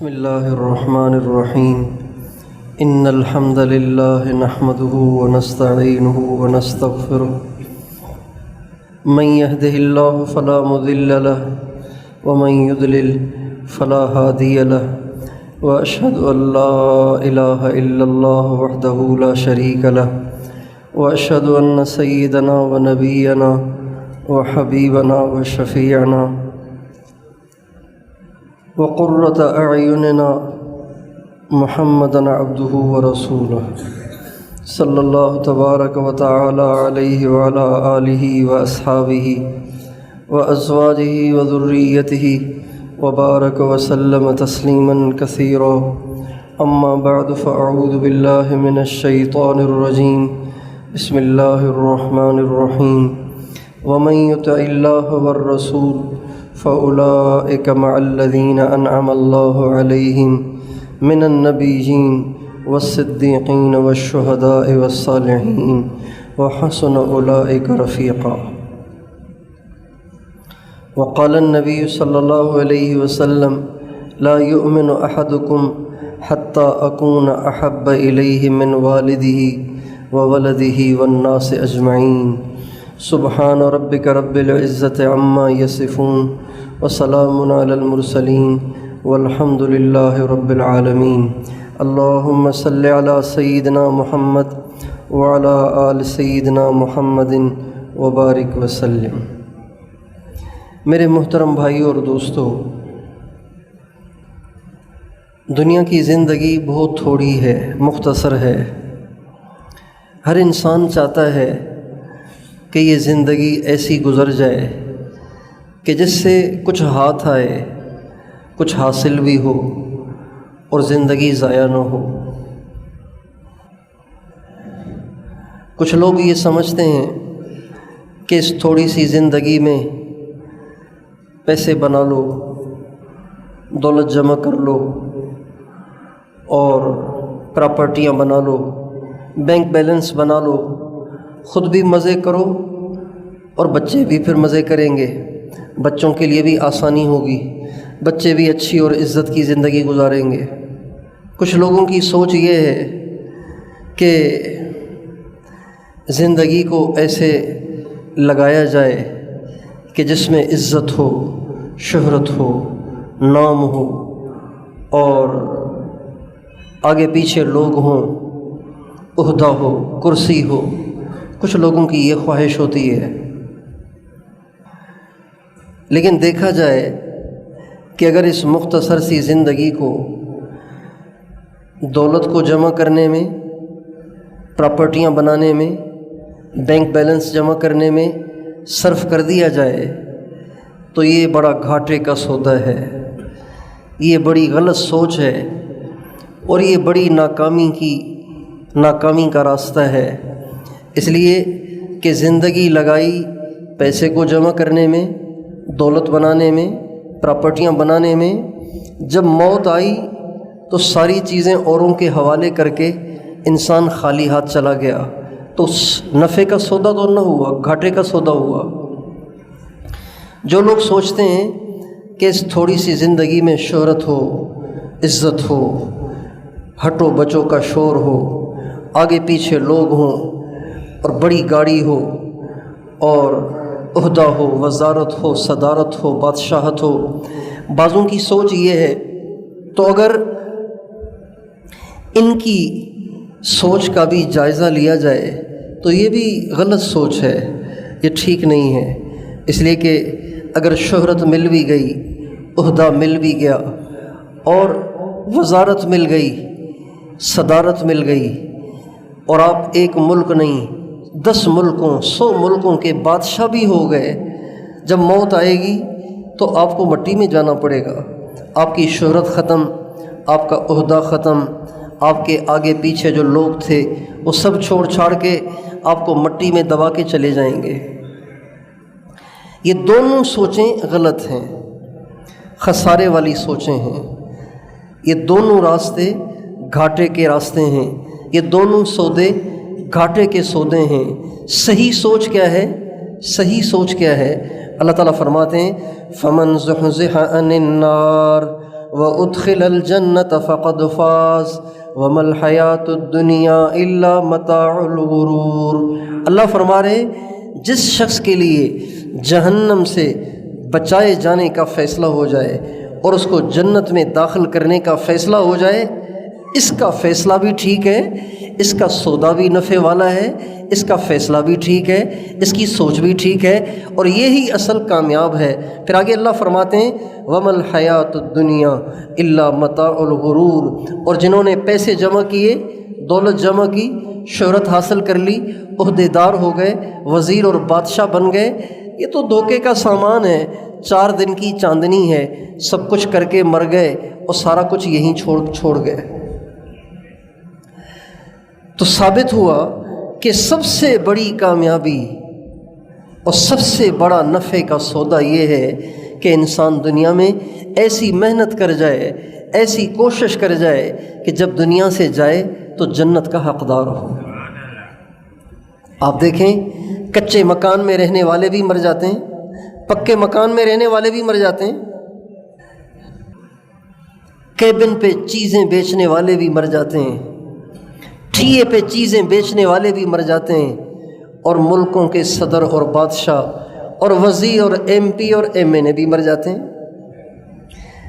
بسم الله الرحمن الرحيم إن الحمد لله نحمده ونستعينه ونستغفره من يهده الله فلا مضل له ومن يضلل فلا هادي له وأشهد أن لا إله إلا الله وحده لا شريك له وأشهد أن سيدنا ونبينا وحبيبنا وشفيعنا وقرة أعيننا محمدًا عبده ورسوله صلى الله تبارك وتعالى عليه وعلى آله وأصحابه وأزواجه وذريته وبارك وسلم تسليماً كثيرا. أما بعد فأعوذ بالله من الشيطان الرجيم. بسم الله الرحمن الرحيم. ومن يطع الله والرسول فأولئك مع الذين أنعم الله عليهم من النبيين والصديقين والشهداء والصالحين وحسن أولئك رفيقا. وقال النبي صلى الله عليه وسلم لا يؤمن أحدكم حتى أكون أحب إليه من والده وولده والناس أجمعين. سبحان ربك رب العزة عما يصفون وسلام على المرسلين والحمد لله رب العالمين. اللهم صل على سيدنا محمد وعلى آل سيدنا محمد وبارك وسلم. میرے محترم بھائیوں اور دوستو، دنیا کی زندگی بہت تھوڑی ہے، مختصر ہے. ہر انسان چاہتا ہے کہ یہ زندگی ایسی گزر جائے کہ جس سے کچھ ہاتھ آئے، کچھ حاصل بھی ہو اور زندگی ضائع نہ ہو. کچھ لوگ یہ سمجھتے ہیں کہ اس تھوڑی سی زندگی میں پیسے بنا لو، دولت جمع کر لو اور پراپرٹیاں بنا لو، بینک بیلنس بنا لو، خود بھی مزے کرو اور بچے بھی پھر مزے کریں گے، بچوں کے لیے بھی آسانی ہوگی، بچے بھی اچھی اور عزت کی زندگی گزاریں گے. کچھ لوگوں کی سوچ یہ ہے کہ زندگی کو ایسے لگایا جائے کہ جس میں عزت ہو، شہرت ہو، نام ہو اور آگے پیچھے لوگ ہوں، عہدہ ہو، کرسی ہو. کچھ لوگوں کی یہ خواہش ہوتی ہے. لیکن دیکھا جائے کہ اگر اس مختصر سی زندگی کو دولت کو جمع کرنے میں، پراپرٹیاں بنانے میں، بینک بیلنس جمع کرنے میں صرف کر دیا جائے تو یہ بڑا گھاٹے کا سودا ہے، یہ بڑی غلط سوچ ہے اور یہ بڑی ناکامی کا راستہ ہے. اس لیے کہ زندگی لگائی پیسے کو جمع کرنے میں، دولت بنانے میں، پراپرٹیاں بنانے میں، جب موت آئی تو ساری چیزیں اوروں کے حوالے کر کے انسان خالی ہاتھ چلا گیا تو نفع کا سودا تو نہ ہوا، گھاٹے کا سودا ہوا. جو لوگ سوچتے ہیں کہ اس تھوڑی سی زندگی میں شہرت ہو، عزت ہو، ہٹو بچوں کا شور ہو، آگے پیچھے لوگ ہوں اور بڑی گاڑی ہو اور عہدہ ہو، وزارت ہو، صدارت ہو، بادشاہت ہو، بعضوں کی سوچ یہ ہے. تو اگر ان کی سوچ کا بھی جائزہ لیا جائے تو یہ بھی غلط سوچ ہے، یہ ٹھیک نہیں ہے. اس لیے کہ اگر شہرت مل بھی گئی، عہدہ مل بھی گیا اور وزارت مل گئی، صدارت مل گئی اور آپ ایک ملک نہیں 10 ملکوں 100 ملکوں کے بادشاہ بھی ہو گئے، جب موت آئے گی تو آپ کو مٹی میں جانا پڑے گا. آپ کی شہرت ختم، آپ کا عہدہ ختم، آپ کے آگے پیچھے جو لوگ تھے وہ سب چھوڑ چھاڑ کے آپ کو مٹی میں دبا کے چلے جائیں گے. یہ دونوں سوچیں غلط ہیں، خسارے والی سوچیں ہیں. یہ دونوں راستے گھاٹے کے راستے ہیں، یہ دونوں سودے گھاٹے کے سودے ہیں. صحیح سوچ کیا ہے؟ صحیح سوچ کیا ہے؟ اللہ تعالیٰ فرماتے ہیں فَمَنْ زُحْزِحَ عَنِ النَّارِ وَأُدْخِلَ الْجَنَّةَ فَقَدْ فَازَ وَمَا الْحَيَاةُ الدُّنْيَا إِلَّا مَتَاعُ الْغُرُورِ۔ اللہ فرما رہے جس شخص کے لیے جہنم سے بچائے جانے کا فیصلہ ہو جائے اور اس کو جنت میں داخل کرنے کا فیصلہ ہو جائے، اس کا فیصلہ بھی ٹھیک ہے، اس کا سودا بھی نفع والا ہے، اس کا فیصلہ بھی ٹھیک ہے، اس کی سوچ بھی ٹھیک ہے، اور یہی اصل کامیاب ہے۔ پھر آگے اللہ فرماتے ہیں وَمَا الْحَيَاةُ الدُّنْيَا إِلَّا مَتَاعُ الْغُرُورِ، اور جنہوں نے پیسے جمع کیے، دولت جمع کی، شہرت حاصل کر لی، عہدے دار ہو گئے، وزیر اور بادشاہ بن گئے، یہ تو دھوکے کا سامان ہے، 4 دن کی چاندنی ہے، سب کچھ کر کے مر گئے اور سارا کچھ یہیں چھوڑ گئے۔ تو ثابت ہوا کہ سب سے بڑی کامیابی اور سب سے بڑا نفع کا سودا یہ ہے کہ انسان دنیا میں ایسی محنت کر جائے، ایسی کوشش کر جائے کہ جب دنیا سے جائے تو جنت کا حقدار ہو۔ آپ دیکھیں کچے مکان میں رہنے والے بھی مر جاتے ہیں، پکے مکان میں رہنے والے بھی مر جاتے ہیں، کیبن پہ چیزیں بیچنے والے بھی مر جاتے ہیں، ٹھیے پہ چیزیں بیچنے والے بھی مر جاتے ہیں، اور ملکوں کے صدر اور بادشاہ اور وزیر اور ایم پی اور ایم این اے بھی مر جاتے ہیں۔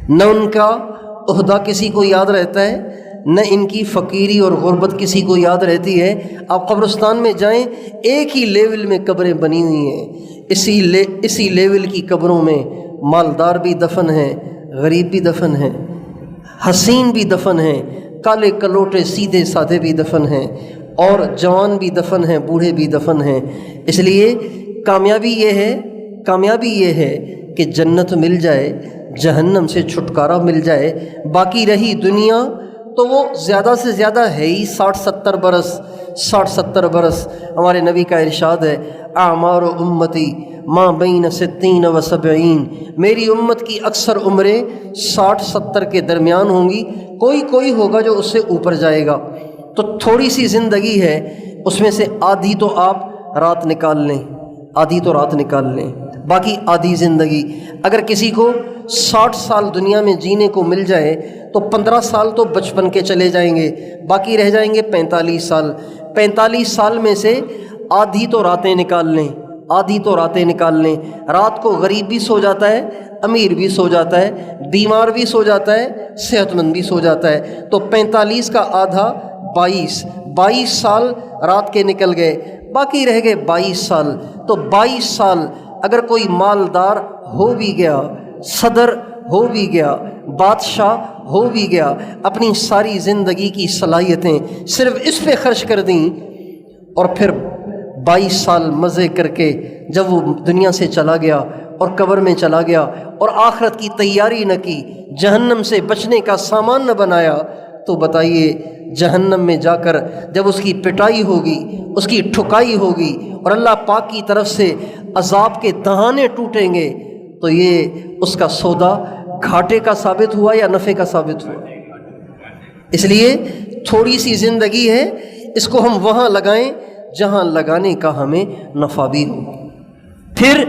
نہ ان کا عہدہ کسی کو یاد رہتا ہے، نہ ان کی فقیری اور غربت کسی کو یاد رہتی ہے۔ آپ قبرستان میں جائیں، ایک ہی لیول میں قبریں بنی ہوئی ہیں، اسی لیول کی قبروں میں مالدار بھی دفن ہیں، غریب بھی دفن ہیں، حسین بھی دفن ہیں، کالے کلوٹے سیدھے سادھے بھی دفن ہیں، اور جوان بھی دفن ہیں، بوڑھے بھی دفن ہیں۔ اس لیے کامیابی یہ ہے کہ جنت مل جائے، جہنم سے چھٹکارا مل جائے۔ باقی رہی دنیا تو وہ زیادہ سے زیادہ ہے ہی 60-70 برس۔ ہمارے نبی کا ارشاد ہے اعمار امتی ما بین 60 و 70، میری امت کی اکثر عمریں 60-70 کے درمیان ہوں گی، کوئی ہوگا جو اس سے اوپر جائے گا۔ تو تھوڑی سی زندگی ہے، اس میں سے آدھی تو آپ رات نکال لیں، باقی آدھی زندگی۔ اگر کسی کو 60 سال دنیا میں جینے کو مل جائے تو 15 سال تو بچپن کے چلے جائیں گے، باقی رہ جائیں گے 45 سال۔ 45 سال میں سے آدھی تو راتیں نکال لیں۔ رات کو غریب بھی سو جاتا ہے، امیر بھی سو جاتا ہے، بیمار بھی سو جاتا ہے، صحت مند بھی سو جاتا ہے۔ تو 45 کا آدھا 22 سال رات کے نکل گئے، باقی رہ گئے 22 سال۔ تو 22 سال اگر کوئی مالدار ہو بھی گیا، صدر ہو بھی گیا، بادشاہ ہو بھی گیا، اپنی ساری زندگی کی صلاحیتیں صرف اس پہ خرچ کر دیں، اور پھر 22 سال مزے کر کے جب وہ دنیا سے چلا گیا اور قبر میں چلا گیا اور آخرت کی تیاری نہ کی، جہنم سے بچنے کا سامان نہ بنایا، تو بتائیے جہنم میں جا کر جب اس کی پٹائی ہوگی، اس کی ٹھکائی ہوگی اور اللہ پاک کی طرف سے عذاب کے دہانے ٹوٹیں گے، تو یہ اس کا سودا گھاٹے کا ثابت ہوا یا نفع کا ثابت ہوا؟ اس لیے تھوڑی سی زندگی ہے، اس کو ہم وہاں لگائیں جہاں لگانے کا ہمیں نفع بھی ہو۔ پھر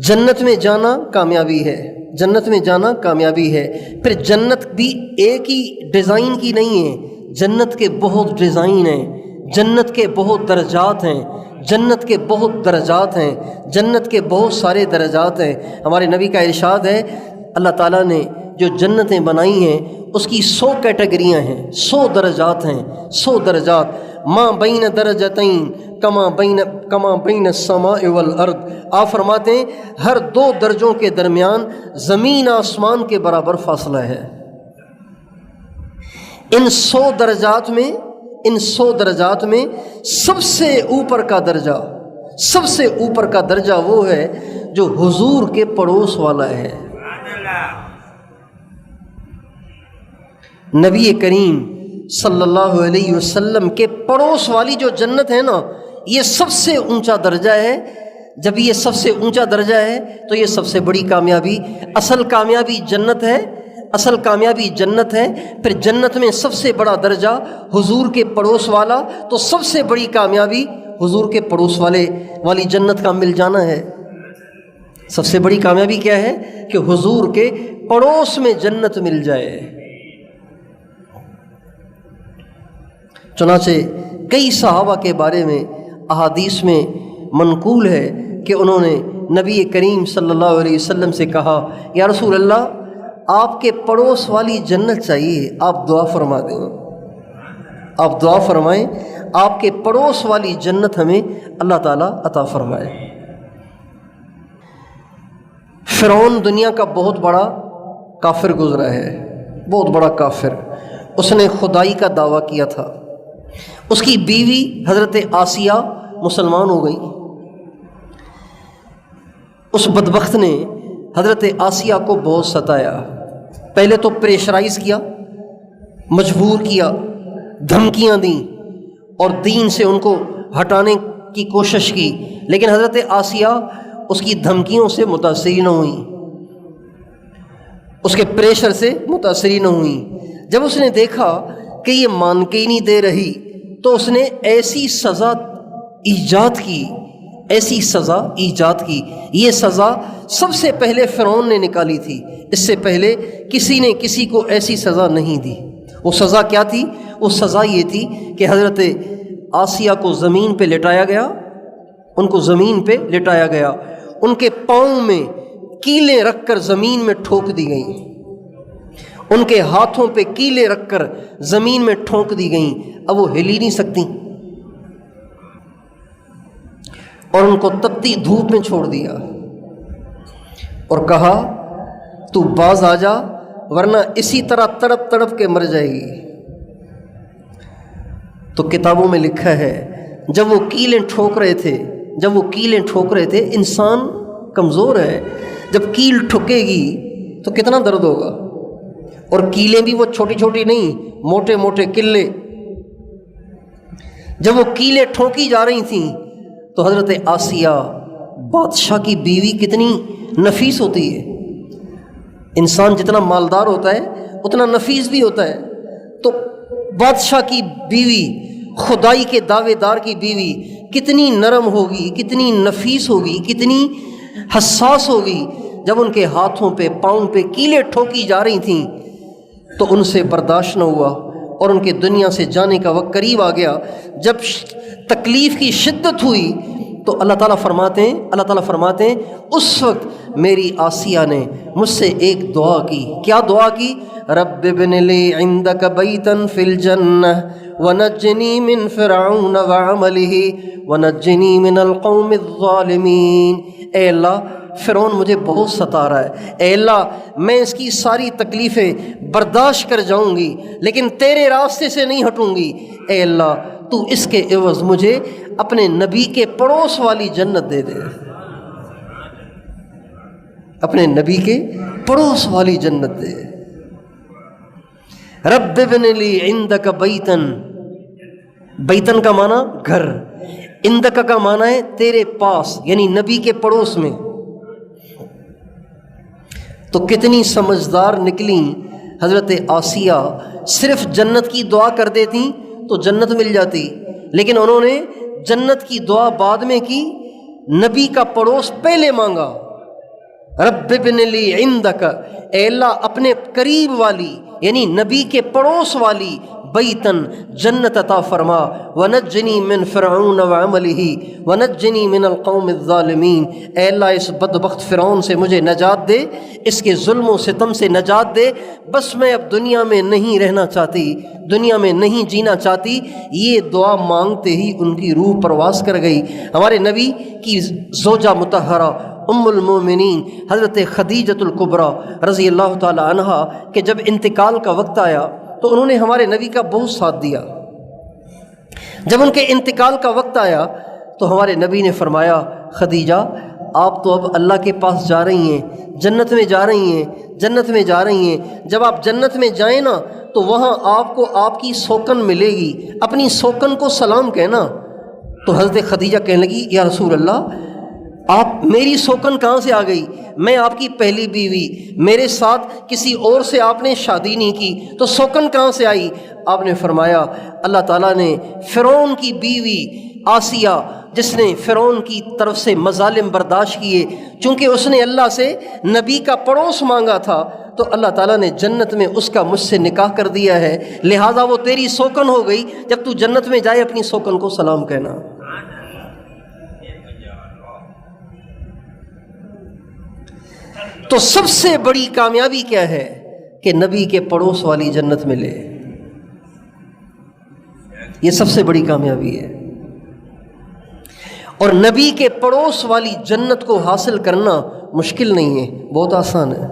جنت میں جانا کامیابی ہے۔ پھر جنت بھی ایک ہی ڈیزائن کی نہیں ہے، جنت کے بہت ڈیزائن ہیں، جنت کے بہت درجات ہیں، جنت کے بہت سارے درجات ہیں۔ ہمارے نبی کا ارشاد ہے اللہ تعالیٰ نے جو جنتیں بنائی ہیں اس کی 100 کیٹیگریاں ہیں، 100 درجات ہیں، 100 درجات۔ ما بین درجتین کما بین السماء والارض، آپ فرماتے ہیں ہر 2 درجوں کے درمیان زمین آسمان کے برابر فاصلہ ہے۔ ان 100 درجات میں سب سے اوپر کا درجہ وہ ہے جو حضور کے پڑوس والا ہے۔ نبی کریم صلی اللہ علیہ وسلم کے پڑوس والی جو جنت ہے نا، یہ سب سے اونچا درجہ ہے۔ جب یہ سب سے اونچا درجہ ہے تو یہ سب سے بڑی کامیابی، اصل کامیابی جنت ہے۔ پھر جنت میں سب سے بڑا درجہ حضور کے پڑوس والا، تو سب سے بڑی کامیابی حضور کے پڑوس والی جنت کا مل جانا ہے۔ سب سے بڑی کامیابی کیا ہے کہ حضور کے پڑوس میں جنت مل جائے۔ چنانچہ کئی صحابہ کے بارے میں احادیث میں منقول ہے کہ انہوں نے نبی کریم صلی اللہ علیہ وسلم سے کہا، یا رسول اللہ آپ کے پڑوس والی جنت چاہیے، آپ دعا فرما دیں، آپ دعا فرمائیں آپ کے پڑوس والی جنت ہمیں اللہ تعالیٰ عطا فرمائے۔ فرعون دنیا کا بہت بڑا کافر گزرا ہے، بہت بڑا کافر، اس نے خدائی کا دعویٰ کیا تھا۔ اس کی بیوی حضرت آسیہ مسلمان ہو گئی۔ اس بدبخت نے حضرت آسیہ کو بہت ستایا، پہلے تو پریشرائز کیا، مجبور کیا، دھمکیاں دیں اور دین سے ان کو ہٹانے کی کوشش کی، لیکن حضرت آسیہ اس کی دھمکیوں سے متاثر نہ ہوئیں، اس کے پریشر سے متاثر نہ ہوئیں۔ جب اس نے دیکھا کہ یہ مان کے ہی نہیں دے رہی تو اس نے ایسی سزا ایجاد کی، ایسی سزا ایجاد کی۔ یہ سزا سب سے پہلے فرعون نے نکالی تھی، اس سے پہلے کسی نے کسی کو ایسی سزا نہیں دی۔ وہ سزا کیا تھی؟ وہ سزا یہ تھی کہ حضرت آسیہ کو زمین پہ لٹایا گیا، ان کو زمین پہ لٹایا گیا، ان کے پاؤں میں کیلیں رکھ کر زمین میں ٹھوک دی گئیں، ان کے ہاتھوں پہ کیلیں رکھ کر زمین میں ٹھونک دی گئیں، اب وہ ہل ہی نہیں سکتی، اور ان کو تپتی دھوپ میں چھوڑ دیا اور کہا تو باز آ جا ورنہ اسی طرح تڑپ تڑپ کے مر جائے گی۔ تو کتابوں میں لکھا ہے جب وہ کیلیں ٹھوک رہے تھے، انسان کمزور ہے، جب کیل ٹھکے گی تو کتنا درد ہوگا، اور کیلیں بھی وہ چھوٹی چھوٹی نہیں، موٹے موٹے کلے۔ جب وہ کیلیں ٹھوکی جا رہی تھیں تو حضرت آسیہ بادشاہ کی بیوی کتنی نفیس ہوتی ہے، انسان جتنا مالدار ہوتا ہے اتنا نفیس بھی ہوتا ہے، تو بادشاہ کی بیوی، خدائی کے دعوے دار کی بیوی کتنی نرم ہوگی، کتنی نفیس ہوگی، کتنی حساس ہوگی۔ جب ان کے ہاتھوں پہ پاؤں پہ کیلیں ٹھوکی جا رہی تھیں تو ان سے برداشت نہ ہوا اور ان کے دنیا سے جانے کا وقت قریب آ گیا۔ جب تکلیف کی شدت ہوئی تو اللہ تعالیٰ فرماتے ہیں اس وقت میری آسیہ نے مجھ سے ایک دعا کی۔ کیا دعا کی؟ رب ابن لی عندک بیتا فی الجنہ ونجنی من فرعون وعملہ ونجنی من القوم الظالمین۔ اے اللہ فرعون مجھے بہت ستا رہا ہے، اے اللہ میں اس کی ساری تکلیفیں برداشت کر جاؤں گی لیکن تیرے راستے سے نہیں ہٹوں گی، اے اللہ تو اس کے عوض مجھے اپنے نبی کے پڑوس والی جنت دے دے، اپنے نبی کے پڑوس والی جنت دے۔ رب ابن لی عندک بیتن، بیتن کا معنی گھر، عندک کا معنی ہے تیرے پاس، یعنی نبی کے پڑوس میں۔ تو کتنی سمجھدار نکلیں حضرت آسیہ، صرف جنت کی دعا کر دیتی تو جنت مل جاتی، لیکن انہوں نے جنت کی دعا بعد میں کی، نبی کا پڑوس پہلے مانگا۔ رب ابن لی عندک، اے اللہ اپنے قریب والی یعنی نبی کے پڑوس والی بیتن جنت عطا فرما، ونجنی من فرعون وعملہ ونجنی من القوم الظالمین۔ اے اللہ اس بدبخت فرعون سے مجھے نجات دے، اس کے ظلم و ستم سے نجات دے، بس میں اب دنیا میں نہیں رہنا چاہتی، دنیا میں نہیں جینا چاہتی۔ یہ دعا مانگتے ہی ان کی روح پرواز کر گئی۔ ہمارے نبی کی زوجہ مطہرہ ام المومنین حضرت خدیجۃ الکبریٰ رضی اللہ تعالی عنہا کہ جب انتقال کا وقت آیا تو انہوں نے ہمارے نبی کا بہت ساتھ دیا۔ جب ان کے انتقال کا وقت آیا تو ہمارے نبی نے فرمایا، خدیجہ آپ تو اب اللہ کے پاس جا رہی ہیں، جنت میں جا رہی ہیں، جنت میں جا رہی ہیں، جب آپ جنت میں جائیں نا تو وہاں آپ کو آپ کی سوکن ملے گی، اپنی سوکن کو سلام کہنا۔ تو حضرت خدیجہ کہنے لگی، یا رسول اللہ آپ میری سوکن کہاں سے آ گئی؟ میں آپ کی پہلی بیوی، میرے ساتھ کسی اور سے آپ نے شادی نہیں کی تو سوکن کہاں سے آئی؟ آپ نے فرمایا اللہ تعالیٰ نے فرعون کی بیوی آسیہ جس نے فرعون کی طرف سے مظالم برداشت کیے، چونکہ اس نے اللہ سے نبی کا پڑوس مانگا تھا تو اللہ تعالیٰ نے جنت میں اس کا مجھ سے نکاح کر دیا ہے، لہٰذا وہ تیری سوکن ہو گئی، جب تو جنت میں جائے اپنی سوکن کو سلام کہنا۔ تو سب سے بڑی کامیابی کیا ہے کہ نبی کے پڑوس والی جنت ملے، یہ سب سے بڑی کامیابی ہے۔ اور نبی کے پڑوس والی جنت کو حاصل کرنا مشکل نہیں ہے، بہت آسان ہے۔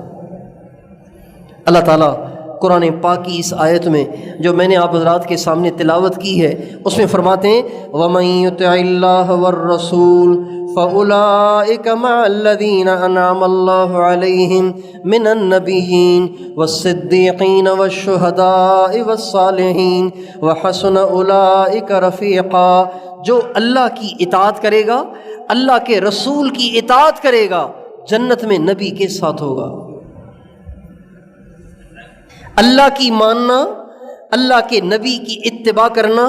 اللہ تعالیٰ قرآن پاک کی اس آیت میں جو میں نے آپ حضرات کے سامنے تلاوت کی ہے اس میں فرماتے ہیں وَمَن يُطِعِ اللَّهَ وَالرَّسُولَ فَأُولَٰئِكَ مَعَ الَّذِينَ أَنْعَمَ اللَّهُ عَلَيْهِمْ مِنَ النَّبِيِّينَ وَالصِّدِّيقِينَ وَالشُّهَدَاءِ وَالصَّالِحِينَ وَحَسُنَ أُولَٰئِكَ رَفِيقًا۔ جو اللہ کی اطاعت کرے گا، اللہ کے رسول کی اطاعت کرے گا، جنت میں نبی کے ساتھ ہوگا۔ اللہ کی ماننا، اللہ کے نبی کی اتباع کرنا،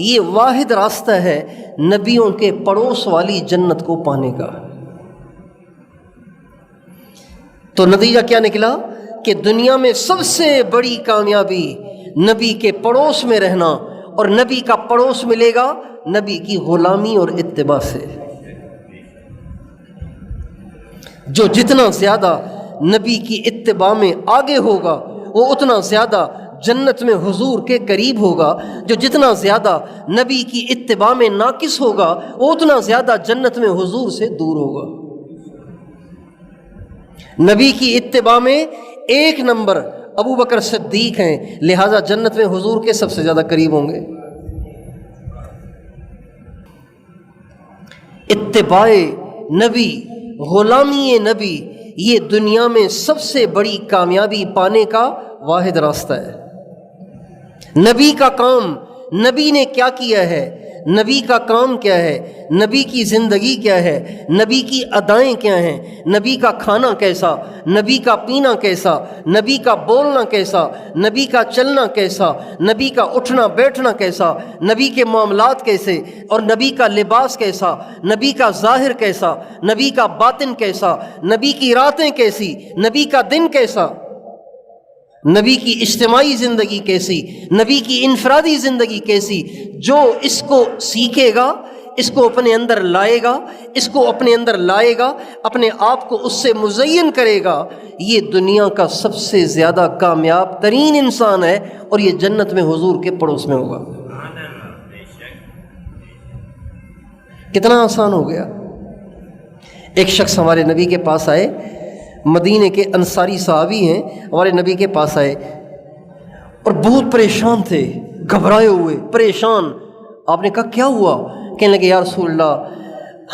یہ واحد راستہ ہے نبیوں کے پڑوس والی جنت کو پانے کا۔ تو نتیجہ کیا نکلا کہ دنیا میں سب سے بڑی کامیابی نبی کے پڑوس میں رہنا، اور نبی کا پڑوس ملے گا نبی کی غلامی اور اتباع سے۔ جو جتنا زیادہ نبی کی اتباع میں آگے ہوگا وہ اتنا زیادہ جنت میں حضور کے قریب ہوگا، جو جتنا زیادہ نبی کی اتباع میں ناقص ہوگا وہ اتنا زیادہ جنت میں حضور سے دور ہوگا۔ نبی کی اتباع میں ایک نمبر ابو بکر صدیق ہیں، لہذا جنت میں حضور کے سب سے زیادہ قریب ہوں گے۔ اتباع نبی، غلامی نبی، یہ دنیا میں سب سے بڑی کامیابی پانے کا واحد راستہ ہے۔ نبی کا کام، نبی نے کیا کیا ہے، نبی کا کام کیا ہے، نبی کی زندگی کیا ہے، نبی کی ادائیں کیا ہیں، نبی کا کھانا کیسا، نبی کا پینا کیسا، نبی کا بولنا کیسا، نبی کا چلنا کیسا، نبی کا اٹھنا بیٹھنا کیسا، نبی کے معاملات کیسے، اور نبی کا لباس کیسا، نبی کا ظاہر کیسا، نبی کا باطن کیسا، نبی کی راتیں کیسی، نبی کا دن کیسا، نبی کی اجتماعی زندگی کیسی، نبی کی انفرادی زندگی کیسی۔ جو اس کو سیکھے گا، اس کو اپنے اندر لائے گا، اس کو اپنے اندر لائے گا، اپنے آپ کو اس سے مزین کرے گا، یہ دنیا کا سب سے زیادہ کامیاب ترین انسان ہے، اور یہ جنت میں حضور کے پڑوس میں ہوگا۔ کتنا آسان ہو گیا۔ ایک شخص ہمارے نبی کے پاس آئے، مدینے کے انصاری صحابی ہیں، ہمارے نبی کے پاس آئے اور بہت پریشان تھے، گھبرائے ہوئے، پریشان۔ آپ نے کہا کیا ہوا؟ کہنے لگے یا رسول اللہ،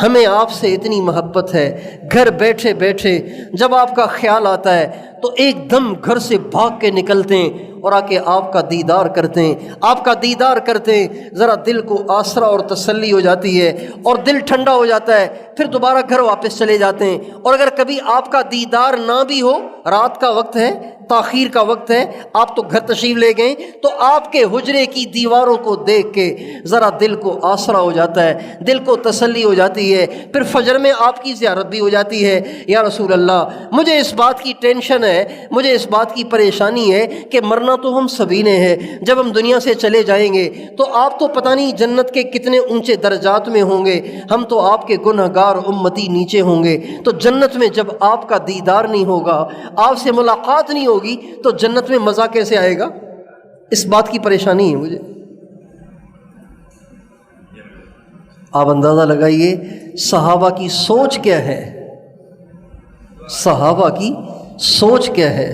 ہمیں آپ سے اتنی محبت ہے، گھر بیٹھے بیٹھے جب آپ کا خیال آتا ہے تو ایک دم گھر سے بھاگ کے نکلتے ہیں اور آ کے آپ کا دیدار کرتے ہیں، آپ کا دیدار کرتے ہیں، ذرا دل کو آسرا اور تسلی ہو جاتی ہے اور دل ٹھنڈا ہو جاتا ہے، پھر دوبارہ گھر واپس چلے جاتے ہیں۔ اور اگر کبھی آپ کا دیدار نہ بھی ہو، رات کا وقت ہے، تاخیر کا وقت ہے، آپ تو گھر تشریف لے گئے، تو آپ کے حجرے کی دیواروں کو دیکھ کے ذرا دل کو آسرا ہو جاتا ہے، دل کو تسلی ہو جاتی ہے، پھر فجر میں آپ کی زیارت بھی ہو جاتی ہے۔ یا رسول اللہ، مجھے اس بات کی ٹینشن ہے، مجھے اس بات کی پریشانی ہے کہ مرنا تو ہم سبھی نے ہے، جب ہم دنیا سے چلے جائیں گے تو آپ تو پتہ نہیں جنت کے کتنے اونچے درجات میں ہوں گے، ہم تو آپ کے گنہگار امتی نیچے ہوں گے، تو جنت میں جب آپ کا دیدار نہیں ہوگا، آپ سے ملاقات نہیں ہوگی، تو جنت میں مزہ کیسے آئے گا؟ اس بات کی پریشانی ہے مجھے۔ آپ اندازہ لگائیے صحابہ کی سوچ کیا ہے، صحابہ کی سوچ کیا ہے۔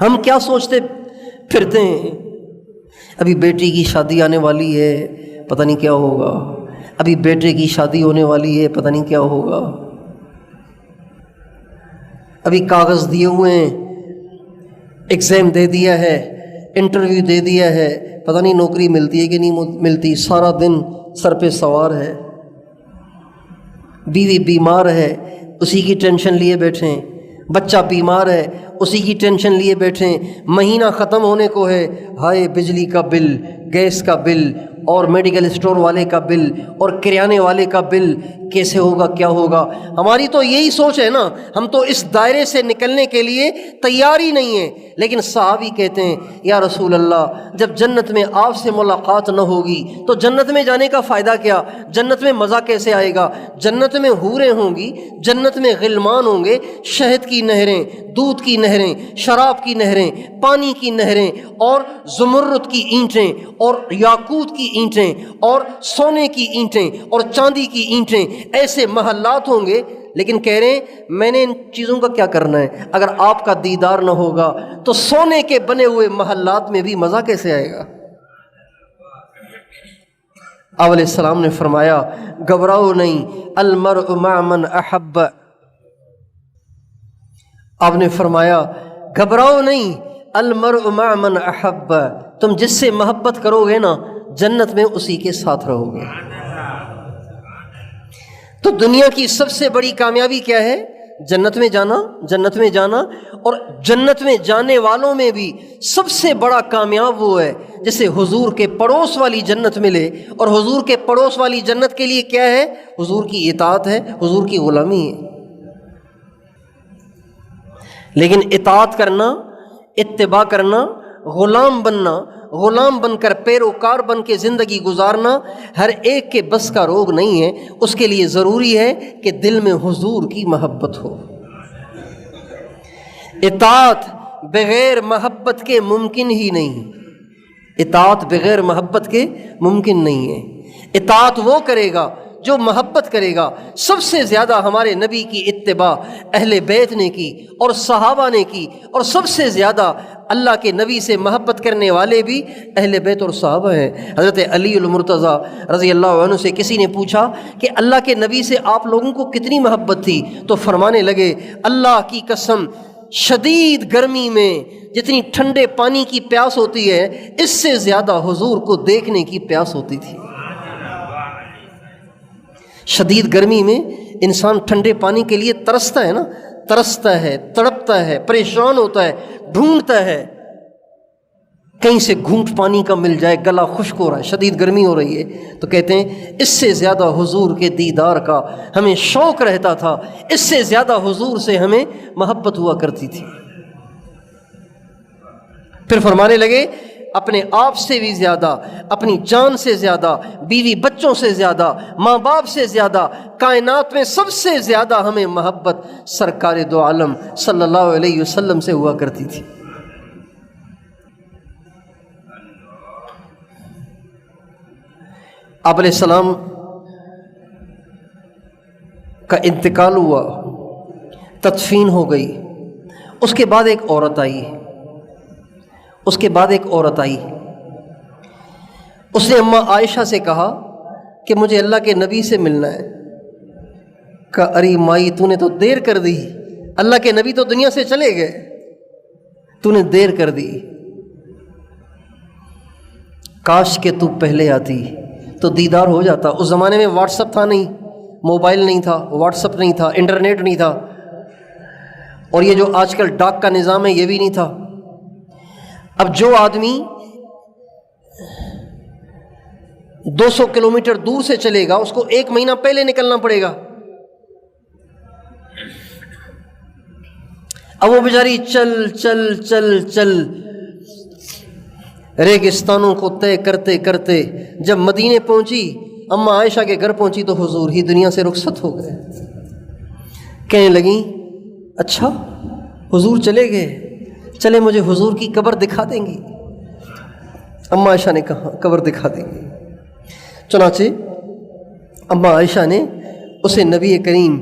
ہم کیا سوچتے پھرتے ہیں؟ ابھی بیٹی کی شادی آنے والی ہے، پتہ نہیں کیا ہوگا، ابھی بیٹے کی شادی ہونے والی ہے، پتہ نہیں کیا ہوگا، ابھی کاغذ دیے ہوئے ہیں، ایگزام دے دیا ہے، انٹرویو دے دیا ہے، پتہ نہیں نوکری ملتی ہے کہ نہیں ملتی، سارا دن سر پہ سوار ہے، بیوی بیمار ہے، اسی کی ٹینشن لیے بیٹھے ہیں، بچہ بیمار ہے، اسی کی ٹینشن لیے بیٹھے ہیں، مہینہ ختم ہونے کو ہے، ہائے بجلی کا بل، گیس کا بل، اور میڈیکل اسٹور والے کا بل اور کریانے والے کا بل کیسے ہوگا، کیا ہوگا۔ ہماری تو یہی سوچ ہے نا، ہم تو اس دائرے سے نکلنے کے لیے تیار ہی نہیں ہیں۔ لیکن صحابی کہتے ہیں یا رسول اللہ، جب جنت میں آپ سے ملاقات نہ ہوگی تو جنت میں جانے کا فائدہ کیا؟ جنت میں مزہ کیسے آئے گا؟ جنت میں حوریں ہوں گی، جنت میں غلمان ہوں گے، شہد کی نہریں، دودھ کی نہریں، شراب کی نہریں، پانی کی نہریں، اور زمرد کی اینٹیں اور یاقوت کی اینٹیں اور سونے کی اینٹیں اور چاندی کی اینٹیں، ایسے محلات ہوں گے۔ لیکن کہہ رہے ہیں میں نے ان چیزوں کا کیا کرنا ہے؟ اگر آپ کا دیدار نہ ہوگا تو سونے کے بنے ہوئے محلات میں بھی مزہ کیسے آئے گا؟ آپ علیہ السلام نے فرمایا گھبراؤ نہیں، المرء مع من احب۔ آپ نے فرمایا گھبراؤ نہیں، المرء مع من احب، تم جس سے محبت کرو گے نا جنت میں اسی کے ساتھ رہو گے۔ تو دنیا کی سب سے بڑی کامیابی کیا ہے؟ جنت میں جانا، جنت میں جانا۔ اور جنت میں جانے والوں میں بھی سب سے بڑا کامیاب وہ ہے جسے حضور کے پڑوس والی جنت ملے۔ اور حضور کے پڑوس والی جنت کے لیے کیا ہے؟ حضور کی اطاعت ہے، حضور کی غلامی ہے۔ لیکن اطاعت کرنا، اتباع کرنا، غلام بننا، غلام بن کر پیروکار بن کے زندگی گزارنا ہر ایک کے بس کا روگ نہیں ہے۔ اس کے لیے ضروری ہے کہ دل میں حضور کی محبت ہو۔ اطاعت بغیر محبت کے ممکن ہی نہیں، اطاعت بغیر محبت کے ممکن نہیں ہے۔ اطاعت وہ کرے گا جو محبت کرے گا۔ سب سے زیادہ ہمارے نبی کی اتباع اہل بیت نے کی اور صحابہ نے کی، اور سب سے زیادہ اللہ کے نبی سے محبت کرنے والے بھی اہل بیت اور صحابہ ہیں۔ حضرت علی المرتضیٰ رضی اللہ عنہ سے کسی نے پوچھا کہ اللہ کے نبی سے آپ لوگوں کو کتنی محبت تھی؟ تو فرمانے لگے اللہ کی قسم، شدید گرمی میں جتنی ٹھنڈے پانی کی پیاس ہوتی ہے اس سے زیادہ حضور کو دیکھنے کی پیاس ہوتی تھی۔ شدید گرمی میں انسان ٹھنڈے پانی کے لیے ترستا ہے نا، ترستا ہے، تڑپتا ہے، پریشان ہوتا ہے، ڈھونڈتا ہے کہیں سے گھونٹ پانی کا مل جائے، گلا خشک ہو رہا ہے، شدید گرمی ہو رہی ہے۔ تو کہتے ہیں اس سے زیادہ حضور کے دیدار کا ہمیں شوق رہتا تھا، اس سے زیادہ حضور سے ہمیں محبت ہوا کرتی تھی۔ پھر فرمانے لگے اپنے آپ سے بھی زیادہ، اپنی جان سے زیادہ، بیوی بچوں سے زیادہ، ماں باپ سے زیادہ، کائنات میں سب سے زیادہ ہمیں محبت سرکار دو عالم صلی اللہ علیہ وسلم سے ہوا کرتی تھی۔ آپ علیہ السلام کا انتقال ہوا، تدفین ہو گئی۔ اس کے بعد ایک عورت آئی، اس کے بعد ایک عورت آئی، اس نے اماں عائشہ سے کہا کہ مجھے اللہ کے نبی سے ملنا ہے۔ کہا ارے مائی تو نے تو دیر کر دی، اللہ کے نبی تو دنیا سے چلے گئے، تو نے دیر کر دی، کاش کہ تو پہلے آتی تو دیدار ہو جاتا۔ اس زمانے میں واٹس اپ تھا نہیں، موبائل نہیں تھا، واٹس اپ نہیں تھا، انٹرنیٹ نہیں تھا، اور یہ جو آج کل ڈاک کا نظام ہے یہ بھی نہیں تھا۔ اب جو آدمی 200 کلومیٹر دور سے چلے گا اس کو 1 مہینہ پہلے نکلنا پڑے گا۔ اب وہ بیچاری چل چل چل چل ریگستانوں کو طے کرتے کرتے جب مدینے پہنچی، اماں عائشہ کے گھر پہنچی تو حضور ہی دنیا سے رخصت ہو گئے۔ کہنے لگیں اچھا حضور چلے گئے، چلے مجھے حضور کی قبر دکھا دیں گی؟ اماں عائشہ نے کہا قبر دکھا دیں گی۔ چنانچہ اماں عائشہ نے اسے نبی کریم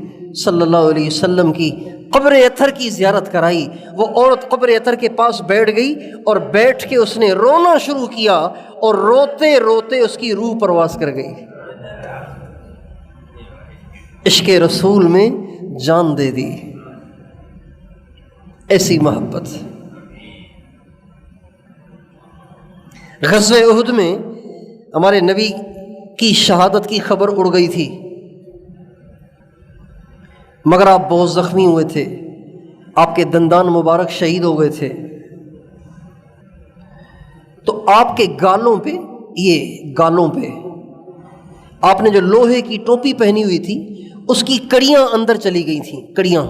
صلی اللہ علیہ وسلم کی قبر اطہر کی زیارت کرائی۔ وہ عورت قبر اطہر کے پاس بیٹھ گئی اور بیٹھ کے اس نے رونا شروع کیا، اور روتے روتے اس کی روح پرواز کر گئی۔ عشق رسول میں جان دے دی، ایسی محبت۔ غزوہ احد میں ہمارے نبی کی شہادت کی خبر اڑ گئی تھی، مگر آپ بہت زخمی ہوئے تھے، آپ کے دندان مبارک شہید ہو گئے تھے، تو آپ کے گالوں پہ یہ گالوں پہ آپ نے جو لوہے کی ٹوپی پہنی ہوئی تھی اس کی کڑیاں اندر چلی گئی تھیں، کڑیاں،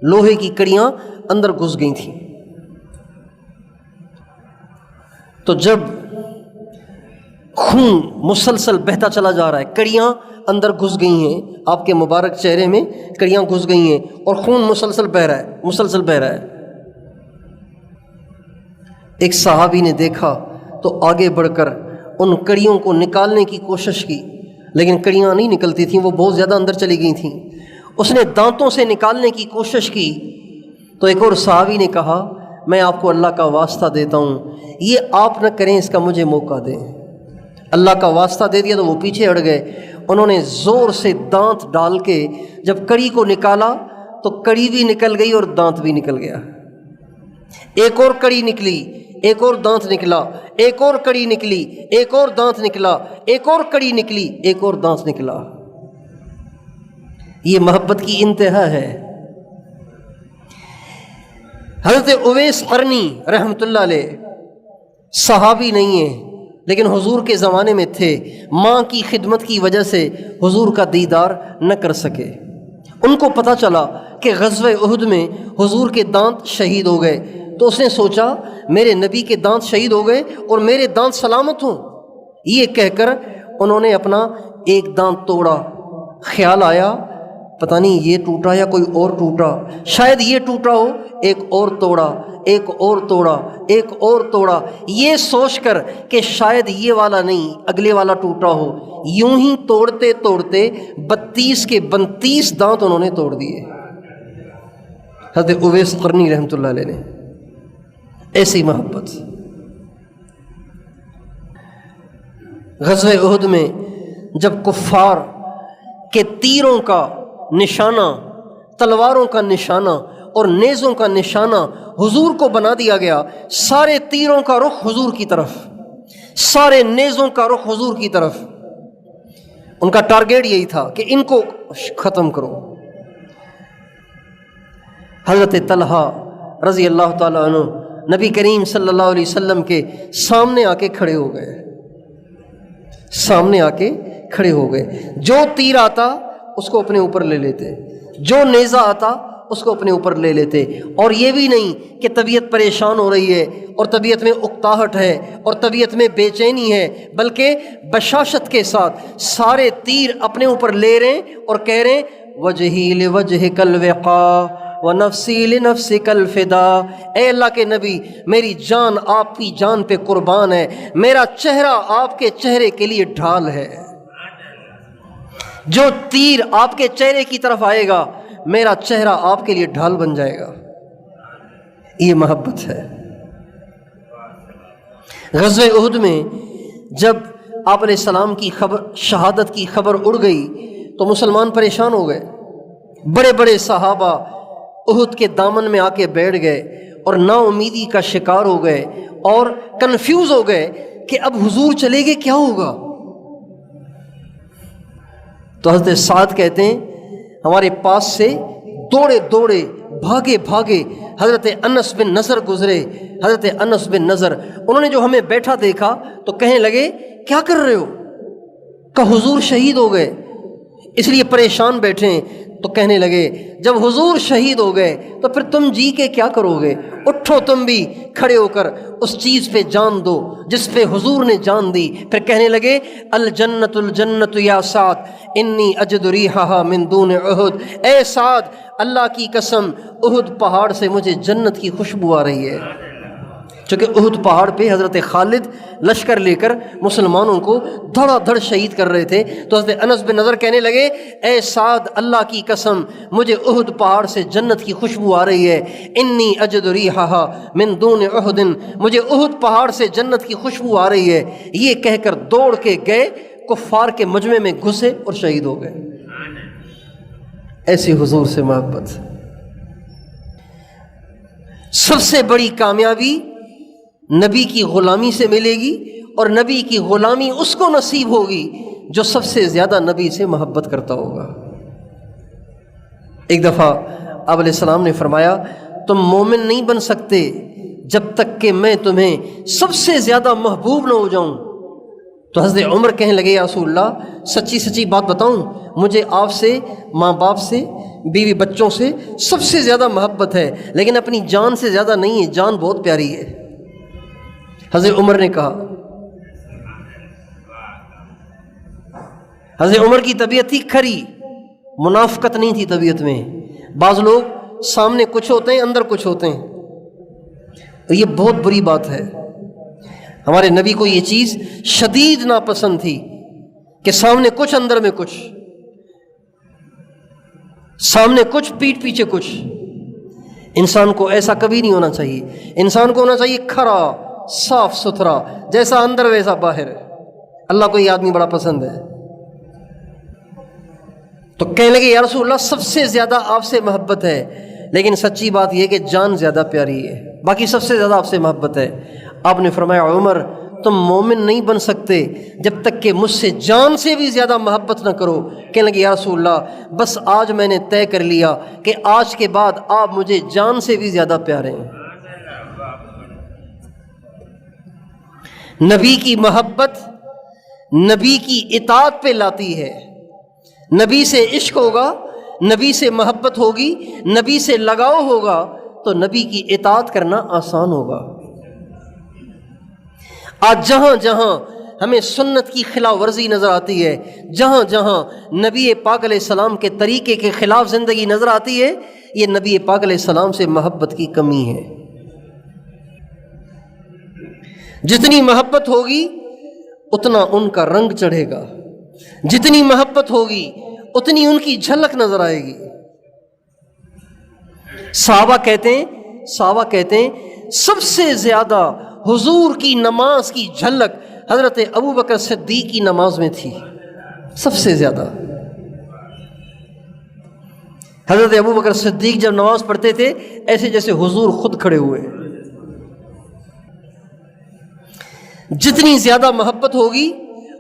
لوہے کی کڑیاں اندر گھس گئی تھیں۔ تو جب خون مسلسل بہتا چلا جا رہا ہے، کڑیاں اندر گھس گئی ہیں، آپ کے مبارک چہرے میں کڑیاں گھس گئی ہیں اور خون مسلسل بہہ رہا ہے، مسلسل بہہ رہا ہے۔ ایک صحابی نے دیکھا تو آگے بڑھ کر ان کڑیوں کو نکالنے کی کوشش کی، لیکن کڑیاں نہیں نکلتی تھیں، وہ بہت زیادہ اندر چلی گئی تھیں۔ اس نے دانتوں سے نکالنے کی کوشش کی تو ایک اور صحابی نے کہا میں آپ کو اللہ کا واسطہ دیتا ہوں، یہ آپ نہ کریں، اس کا مجھے موقع دیں۔ اللہ کا واسطہ دے دیا تو وہ پیچھے ہٹ گئے۔ انہوں نے زور سے دانت ڈال کے جب کڑی کو نکالا تو کڑی بھی نکل گئی اور دانت بھی نکل گیا۔ ایک اور کڑی نکلی، ایک اور دانت نکلا، ایک اور کڑی نکلی، ایک اور دانت نکلا، ایک اور کڑی نکلی، ایک اور دانت نکلا۔ یہ محبت کی انتہا ہے۔ حضرت اویس قرنی رحمۃ اللہ علیہ صحابی نہیں ہیں لیکن حضور کے زمانے میں تھے، ماں کی خدمت کی وجہ سے حضور کا دیدار نہ کر سکے۔ ان کو پتہ چلا کہ غزوہ احد میں حضور کے دانت شہید ہو گئے، تو اس نے سوچا میرے نبی کے دانت شہید ہو گئے اور میرے دانت سلامت ہوں، یہ کہہ کر انہوں نے اپنا ایک دانت توڑا۔ خیال آیا پتہ نہیں یہ ٹوٹا یا کوئی اور ٹوٹا، شاید یہ ٹوٹا ہو، ایک اور توڑا، ایک اور توڑا، ایک اور توڑا، یہ سوچ کر کہ شاید یہ والا نہیں اگلے والا ٹوٹا ہو۔ یوں ہی توڑتے توڑتے 32 کے 32 دانت انہوں نے توڑ دیے، حضرت اویس قرنی رحمۃ اللہ علیہ نے۔ ایسی محبت۔ غزوہ احد میں جب کفار کے تیروں کا نشانہ، تلواروں کا نشانہ اور نیزوں کا نشانہ حضور کو بنا دیا گیا، سارے تیروں کا رخ حضور کی طرف، سارے نیزوں کا رخ حضور کی طرف۔ ان کا ٹارگیٹ یہی تھا کہ ان کو ختم کرو۔ حضرت طلحہ رضی اللہ تعالیٰ عنہ نبی کریم صلی اللہ علیہ وسلم کے سامنے آ کے کھڑے ہو گئے، سامنے آ کے کھڑے ہو گئے۔ جو تیر آتا اس کو اپنے اوپر لے لیتے، جو نیزہ آتا اس کو اپنے اوپر لے لیتے، اور یہ بھی نہیں کہ طبیعت پریشان ہو رہی ہے اور طبیعت میں اکتاہٹ ہے اور طبیعت میں بے چینی ہے، بلکہ بشاشت کے ساتھ سارے تیر اپنے اوپر لے رہے ہیں اور کہہ رہے ہیں وجہی لوجہک الوقاء ونفسی لنفسک الفداء۔ اے اللہ کے نبی، میری جان آپ کی جان پہ قربان ہے، میرا چہرہ آپ کے چہرے کے لیے ڈھال ہے۔ جو تیر آپ کے چہرے کی طرف آئے گا میرا چہرہ آپ کے لیے ڈھال بن جائے گا۔ یہ محبت ہے۔ غزوہ احد میں جب آپ علیہ السلام کی خبر، شہادت کی خبر اڑ گئی تو مسلمان پریشان ہو گئے۔ بڑے بڑے صحابہ احد کے دامن میں آ کے بیٹھ گئے اور نا امیدی کا شکار ہو گئے اور کنفیوز ہو گئے کہ اب حضور چلے گئے، کیا ہوگا؟ تو حضرت سعد کہتے ہیں ہمارے پاس سے دوڑے دوڑے بھاگے بھاگے حضرت انس بن نضر گزرے۔ حضرت انس بن نضر انہوں نے جو ہمیں بیٹھا دیکھا تو کہنے لگے کیا کر رہے ہو؟ کہ حضور شہید ہو گئے اس لیے پریشان بیٹھے ہیں۔ تو کہنے لگے جب حضور شہید ہو گئے تو پھر تم جی کے کیا کرو گے؟ اٹھو تم بھی کھڑے ہو کر اس چیز پہ جان دو جس پہ حضور نے جان دی۔ پھر کہنے لگے الجنت الجنت یا سعد انی اجد ریحہا من دون احد۔ اے سعد، اللہ کی قسم احد پہاڑ سے مجھے جنت کی خوشبو آ رہی ہے۔ چونکہ احد پہاڑ پہ حضرت خالد لشکر لے کر مسلمانوں کو دھڑا دھڑ شہید کر رہے تھے۔ تو حضرت انس بن نضر کہنے لگے اے سعد، اللہ کی قسم مجھے احد پہاڑ سے جنت کی خوشبو آ رہی ہے۔ انی اجد ریحہا من دون احد، مجھے احد پہاڑ سے جنت کی خوشبو آ رہی ہے۔ یہ کہہ کر دوڑ کے گئے، کفار کے مجمع میں گھسے اور شہید ہو گئے۔ ایسی حضور سے محبت۔ سب سے بڑی کامیابی نبی کی غلامی سے ملے گی، اور نبی کی غلامی اس کو نصیب ہوگی جو سب سے زیادہ نبی سے محبت کرتا ہوگا۔ ایک دفعہ آپ علیہ السلام نے فرمایا تم مومن نہیں بن سکتے جب تک کہ میں تمہیں سب سے زیادہ محبوب نہ ہو جاؤں۔ تو حضرت عمر کہنے لگے یا رسول اللہ سچی سچی بات بتاؤں، مجھے آپ سے، ماں باپ سے، بیوی بچوں سے سب سے زیادہ محبت ہے، لیکن اپنی جان سے زیادہ نہیں ہے، جان بہت پیاری ہے۔ حضرت عمر نے کہا، حضرت عمر کی طبیعت تھی کھری، منافقت نہیں تھی طبیعت میں۔ بعض لوگ سامنے کچھ ہوتے ہیں اندر کچھ ہوتے ہیں، اور یہ بہت بری بات ہے۔ ہمارے نبی کو یہ چیز شدید ناپسند تھی کہ سامنے کچھ اندر میں کچھ، سامنے کچھ پیٹھ پیچھے کچھ۔ انسان کو ایسا کبھی نہیں ہونا چاہیے، انسان کو ہونا چاہیے کھرا، صاف ستھرا، جیسا اندر ویسا باہر۔ اللہ کو یہ آدمی بڑا پسند ہے۔ تو کہنے لگے یا رسول اللہ سب سے زیادہ آپ سے محبت ہے، لیکن سچی بات یہ کہ جان زیادہ پیاری ہے، باقی سب سے زیادہ آپ سے محبت ہے۔ آپ نے فرمایا عمر تم مومن نہیں بن سکتے جب تک کہ مجھ سے جان سے بھی زیادہ محبت نہ کرو۔ کہنے لگے یا رسول اللہ بس آج میں نے طے کر لیا کہ آج کے بعد آپ مجھے جان سے بھی زیادہ پیارے ہیں۔ نبی کی محبت نبی کی اطاعت پہ لاتی ہے۔ نبی سے عشق ہوگا، نبی سے محبت ہوگی، نبی سے لگاؤ ہوگا تو نبی کی اطاعت کرنا آسان ہوگا۔ آج جہاں جہاں ہمیں سنت کی خلاف ورزی نظر آتی ہے، جہاں جہاں نبی پاک علیہ السلام کے طریقے کے خلاف زندگی نظر آتی ہے، یہ نبی پاک علیہ السلام سے محبت کی کمی ہے۔ جتنی محبت ہوگی اتنا ان کا رنگ چڑھے گا، جتنی محبت ہوگی اتنی ان کی جھلک نظر آئے گی۔ صحابہ کہتے ہیں سب سے زیادہ حضور کی نماز کی جھلک حضرت ابو بکر صدیق کی نماز میں تھی، سب سے زیادہ۔ حضرت ابو بکر صدیق جب نماز پڑھتے تھے ایسے جیسے حضور خود کھڑے ہوئے۔ جتنی زیادہ محبت ہوگی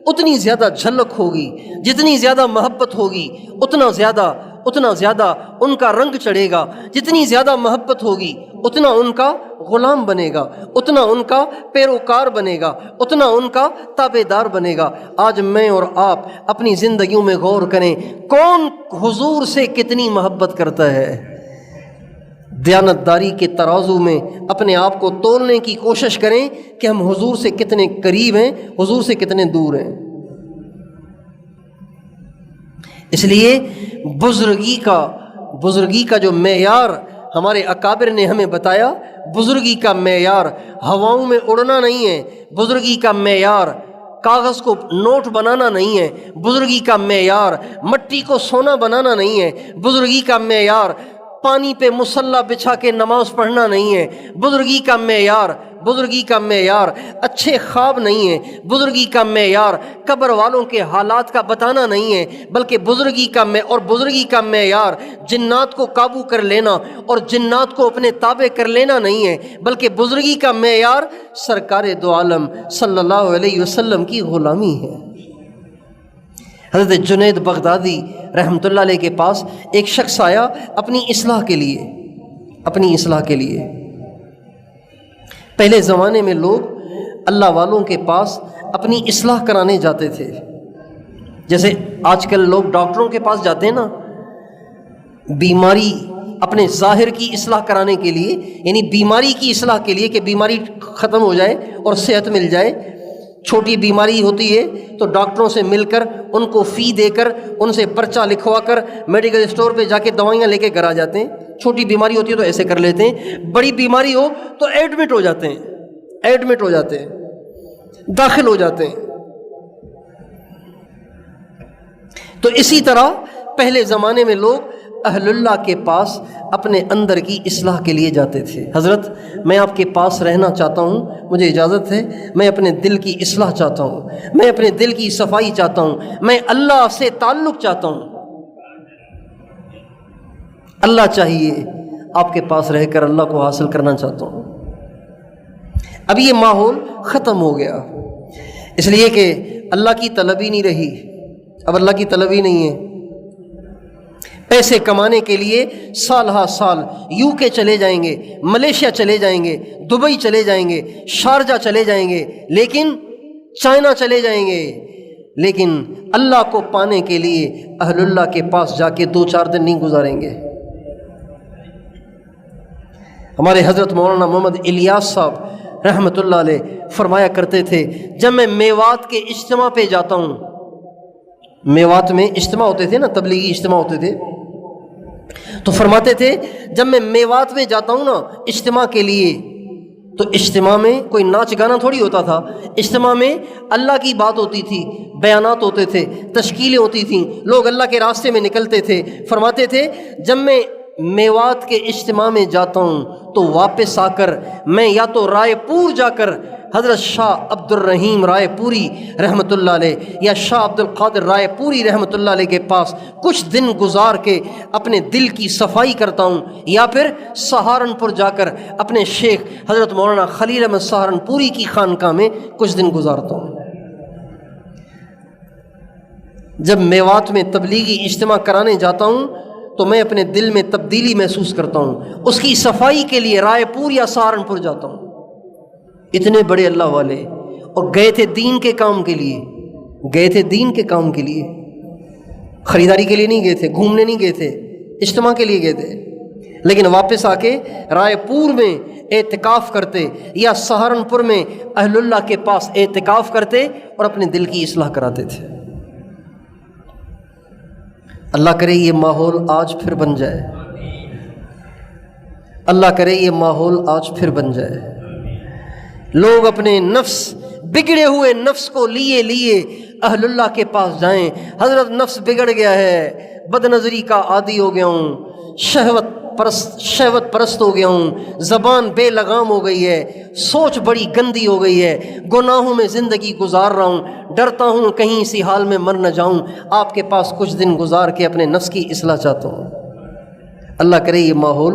اتنی زیادہ جھلک ہوگی، جتنی زیادہ محبت ہوگی اتنا زیادہ ان کا رنگ چڑھے گا، جتنی زیادہ محبت ہوگی اتنا ان کا غلام بنے گا، اتنا ان کا پیروکار بنے گا، اتنا ان کا تابع دار بنے گا۔ آج میں اور آپ اپنی زندگیوں میں غور کریں، کون حضور سے کتنی محبت کرتا ہے؟ دیانتداری کے ترازو میں اپنے آپ کو تولنے کی کوشش کریں کہ ہم حضور سے کتنے قریب ہیں، حضور سے کتنے دور ہیں۔ اس لیے بزرگی کا جو معیار ہمارے اکابر نے ہمیں بتایا، بزرگی کا معیار ہواؤں میں اڑنا نہیں ہے، بزرگی کا معیار کاغذ کو نوٹ بنانا نہیں ہے، بزرگی کا معیار مٹی کو سونا بنانا نہیں ہے، بزرگی کا معیار پانی پہ مصلی بچھا کے نماز پڑھنا نہیں ہے، بزرگی کا معیار اچھے خواب نہیں ہے، بزرگی کا معیار قبر والوں کے حالات کا بتانا نہیں ہے، بلکہ بزرگی کا معیار جنات کو قابو کر لینا اور جنات کو اپنے تابع کر لینا نہیں ہے، بلکہ بزرگی کا معیار سرکار دو عالم صلی اللہ علیہ وسلم کی غلامی ہے۔ حضرت جنید بغدادی رحمۃ اللہ علیہ کے پاس ایک شخص آیا اپنی اصلاح کے لیے۔ پہلے زمانے میں لوگ اللہ والوں کے پاس اپنی اصلاح کرانے جاتے تھے، جیسے آج کل لوگ ڈاکٹروں کے پاس جاتے ہیں نا، بیماری اپنے ظاہر کی اصلاح کرانے کے لیے، یعنی بیماری کی اصلاح کے لیے کہ بیماری ختم ہو جائے اور صحت مل جائے۔ چھوٹی بیماری ہوتی ہے تو ڈاکٹروں سے مل کر ان کو فی دے کر ان سے پرچہ لکھوا کر میڈیکل اسٹور پہ جا کے دوائیاں لے کے گھر آ جاتے ہیں۔ چھوٹی بیماری ہوتی ہے تو ایسے کر لیتے ہیں، بڑی بیماری ہو تو ایڈمٹ ہو جاتے ہیں، داخل ہو جاتے ہیں۔ تو اسی طرح پہلے زمانے میں لوگ اہل اللہ کے پاس اپنے اندر کی اصلاح کے لیے جاتے تھے۔ حضرت میں آپ کے پاس رہنا چاہتا ہوں، مجھے اجازت ہے، میں اپنے دل کی اصلاح چاہتا ہوں، میں اپنے دل کی صفائی چاہتا ہوں، میں اللہ سے تعلق چاہتا ہوں۔ اللہ چاہیے، آپ کے پاس رہ کر اللہ کو حاصل کرنا چاہتا ہوں۔ اب یہ ماحول ختم ہو گیا، اس لیے کہ اللہ کی طلب ہی نہیں رہی، اب اللہ کی طلب ہی نہیں ہے۔ پیسے کمانے کے لیے سال ہا سال UK چلے جائیں گے، ملیشیا چلے جائیں گے، دبئی چلے جائیں گے، شارجہ چلے جائیں گے، لیکن چائنا چلے جائیں گے، لیکن اللہ کو پانے کے لیے اہل اللہ کے پاس جا کے 2-4 دن نہیں گزاریں گے۔ ہمارے حضرت مولانا محمد الیاس صاحب رحمۃ اللہ علیہ فرمایا کرتے تھے، جب میں میوات کے اجتماع پہ جاتا ہوں، میوات میں اجتماع ہوتے تھے نا، تبلیغی اجتماع ہوتے تھے، تو فرماتے تھے جب میں میوات میں جاتا ہوں نا اجتماع کے لیے، تو اجتماع میں کوئی ناچ گانا تھوڑی ہوتا تھا، اجتماع میں اللہ کی بات ہوتی تھی، بیانات ہوتے تھے، تشکیلیں ہوتی تھیں، لوگ اللہ کے راستے میں نکلتے تھے۔ فرماتے تھے جب میں میوات کے اجتماع میں جاتا ہوں تو واپس آ کر میں یا تو رائے پور جا کر حضرت شاہ عبد الرحیم رائے پوری رحمۃ اللہ علیہ یا شاہ عبد القادر رائے پوری رحمۃ اللہ علیہ کے پاس کچھ دن گزار کے اپنے دل کی صفائی کرتا ہوں، یا پھر سہارنپور جا کر اپنے شیخ حضرت مولانا خلیل احمد سہارنپوری کی خانقاہ میں کچھ دن گزارتا ہوں۔ جب میوات میں تبلیغی اجتماع کرانے جاتا ہوں تو میں اپنے دل میں تبدیلی محسوس کرتا ہوں، اس کی صفائی کے لیے رائے پور یا سہارنپور جاتا ہوں۔ اتنے بڑے اللہ والے، اور گئے تھے دین کے کام کے لیے، گئے تھے دین کے کام کے لیے، خریداری کے لیے نہیں گئے تھے، گھومنے نہیں گئے تھے، اجتماع کے لیے گئے تھے، لیکن واپس آ کے رائے پور میں اعتکاف کرتے یا سہارنپور میں اہل اللہ کے پاس اعتکاف کرتے اور اپنے دل کی اصلاح کراتے تھے۔ اللہ کرے یہ ماحول آج پھر بن جائے، اللہ کرے یہ ماحول آج پھر بن جائے، لوگ اپنے نفس، بگڑے ہوئے نفس کو لیے اہل اللہ کے پاس جائیں۔ حضرت نفس بگڑ گیا ہے، بد نظری کا عادی ہو گیا ہوں، شہوت پرست ہو گیا ہوں، زبان بے لگام ہو گئی ہے، سوچ بڑی گندی ہو گئی ہے، گناہوں میں زندگی گزار رہا ہوں، ڈرتا ہوں کہیں اسی حال میں مر نہ جاؤں۔ آپ کے پاس کچھ دن گزار کے اپنے نفس کی اصلاح چاہتا ہوں۔ اللہ کرے یہ ماحول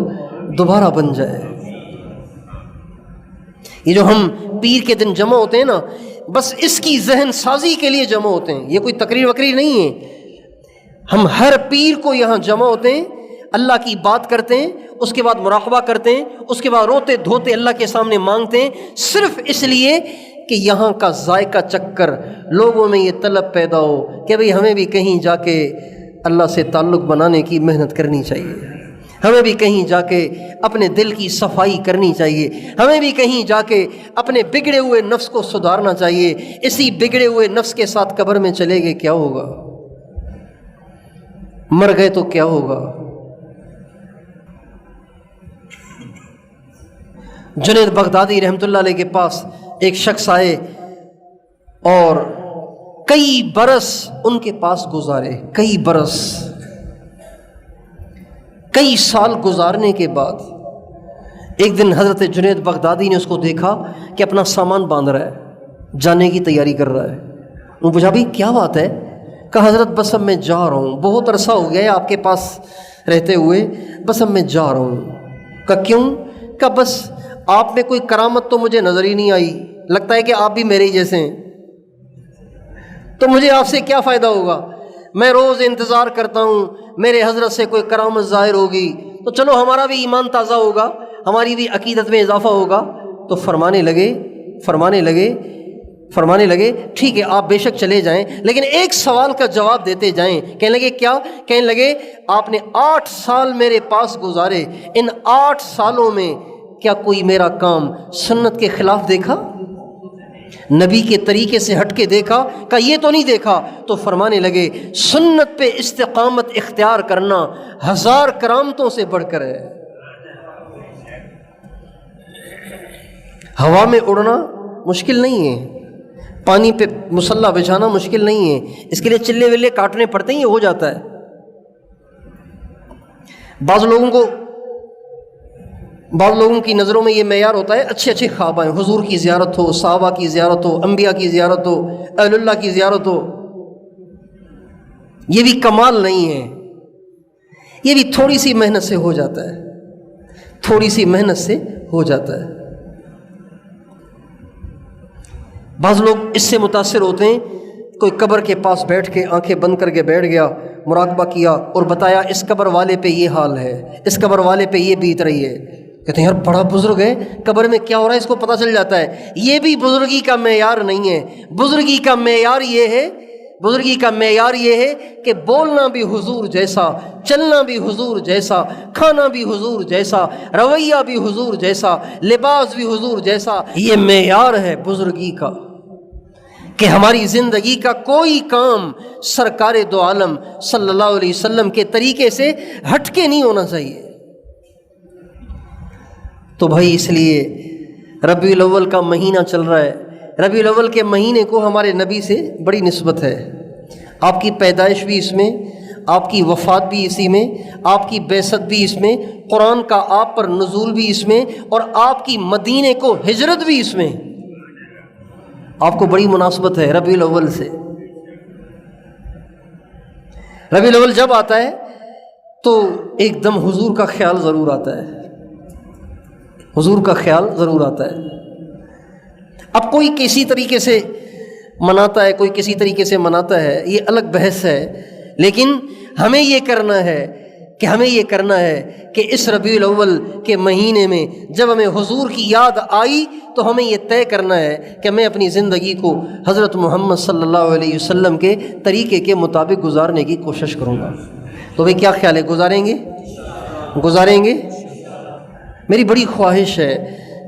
دوبارہ بن جائے۔ یہ جو ہم پیر کے دن جمع ہوتے ہیں نا، بس اس کی ذہن سازی کے لیے جمع ہوتے ہیں، یہ کوئی تقریر وقریر نہیں ہے۔ ہم ہر پیر کو یہاں جمع ہوتے ہیں، اللہ کی بات کرتے ہیں، اس کے بعد مراقبہ کرتے ہیں، اس کے بعد روتے دھوتے اللہ کے سامنے مانگتے ہیں، صرف اس لیے کہ یہاں کا ذائقہ چکھ کر لوگوں میں یہ طلب پیدا ہو کہ بھئی ہمیں بھی کہیں جا کے اللہ سے تعلق بنانے کی محنت کرنی چاہیے، ہمیں بھی کہیں جا کے اپنے دل کی صفائی کرنی چاہیے، ہمیں بھی کہیں جا کے اپنے بگڑے ہوئے نفس کو سدھارنا چاہیے۔ اسی بگڑے ہوئے نفس کے ساتھ قبر میں چلے گئے کیا ہوگا؟ مر گئے تو کیا ہوگا؟ جنید بغدادی رحمۃ اللہ علیہ کے پاس ایک شخص آئے اور کئی برس ان کے پاس گزارے، کئی برس، کئی سال گزارنے کے بعد ایک دن حضرت جنید بغدادی نے اس کو دیکھا کہ اپنا سامان باندھ رہا ہے، جانے کی تیاری کر رہا ہے۔ وہ پوچھا بھائی کیا بات ہے؟ کہا حضرت بس اب میں جا رہا ہوں، بہت عرصہ ہو گیا ہے آپ کے پاس رہتے ہوئے، بس اب میں جا رہا ہوں۔ کہا کیوں؟ کہا بس آپ میں کوئی کرامت تو مجھے نظر ہی نہیں آئی، لگتا ہے کہ آپ بھی میرے ہی جیسے ہیں، تو مجھے آپ سے کیا فائدہ ہوگا؟ میں روز انتظار کرتا ہوں میرے حضرت سے کوئی کرامت ظاہر ہوگی تو چلو ہمارا بھی ایمان تازہ ہوگا، ہماری بھی عقیدت میں اضافہ ہوگا۔ تو فرمانے لگے ٹھیک ہے آپ بے شک چلے جائیں، لیکن ایک سوال کا جواب دیتے جائیں۔ کہنے لگے کیا؟ کہنے لگے آپ نے 8 سال میرے پاس گزارے، ان 8 سالوں میں کیا کوئی میرا کام سنت کے خلاف دیکھا؟ نبی کے طریقے سے ہٹ کے دیکھا؟ کہا یہ تو نہیں دیکھا۔ تو فرمانے لگے سنت پہ استقامت اختیار کرنا 1000 کرامتوں سے بڑھ کر ہے۔ ہوا میں اڑنا مشکل نہیں ہے، پانی پہ مصلح بچھانا مشکل نہیں ہے، اس کے لیے چلے ولے کاٹنے پڑتے ہیں، یہ ہو جاتا ہے۔ بعض لوگوں کی نظروں میں یہ معیار ہوتا ہے اچھے خواب آئیں، حضور کی زیارت ہو، صحابہ کی زیارت ہو، انبیاء کی زیارت ہو، اہل اللہ کی زیارت ہو۔ یہ بھی کمال نہیں ہے، یہ بھی تھوڑی سی محنت سے ہو جاتا ہے، تھوڑی سی محنت سے ہو جاتا ہے۔ بعض لوگ اس سے متاثر ہوتے ہیں، کوئی قبر کے پاس بیٹھ کے آنکھیں بند کر کے بیٹھ گیا، مراقبہ کیا اور بتایا اس قبر والے پہ یہ حال ہے، اس قبر والے پہ یہ بیت رہی ہے، کہتے ہیں یار بڑا بزرگ ہے، قبر میں کیا ہو رہا ہے اس کو پتہ چل جاتا ہے۔ یہ بھی بزرگی کا معیار نہیں ہے۔ بزرگی کا معیار یہ ہے، بزرگی کا معیار یہ ہے کہ بولنا بھی حضور جیسا، چلنا بھی حضور جیسا، کھانا بھی حضور جیسا، رویہ بھی حضور جیسا، لباس بھی حضور جیسا۔ یہ معیار ہے بزرگی کا، کہ ہماری زندگی کا کوئی کام سرکار دو عالم صلی اللہ علیہ وسلم کے طریقے سے ہٹ کے نہیں ہونا چاہیے۔ تو بھائی اس لیے ربیع الاول کا مہینہ چل رہا ہے، ربیع الاول کے مہینے کو ہمارے نبی سے بڑی نسبت ہے۔ آپ کی پیدائش بھی اس میں، آپ کی وفات بھی اسی میں، آپ کی بعثت بھی اس میں، قرآن کا آپ پر نزول بھی اس میں، اور آپ کی مدینے کو ہجرت بھی اس میں۔ آپ کو بڑی مناسبت ہے ربیع الاول سے۔ ربیع الاول جب آتا ہے تو ایک دم حضور کا خیال ضرور آتا ہے، حضور کا خیال ضرور آتا ہے۔ اب کوئی کسی طریقے سے مناتا ہے، کوئی کسی طریقے سے مناتا ہے، یہ الگ بحث ہے، لیکن ہمیں یہ کرنا ہے کہ اس ربیع الاول کے مہینے میں جب ہمیں حضور کی یاد آئی تو ہمیں یہ طے کرنا ہے کہ میں اپنی زندگی کو حضرت محمد صلی اللہ علیہ وسلم کے طریقے کے مطابق گزارنے کی کوشش کروں گا۔ تو بھئی کیا خیال ہے، گزاریں گے؟ میری بڑی خواہش ہے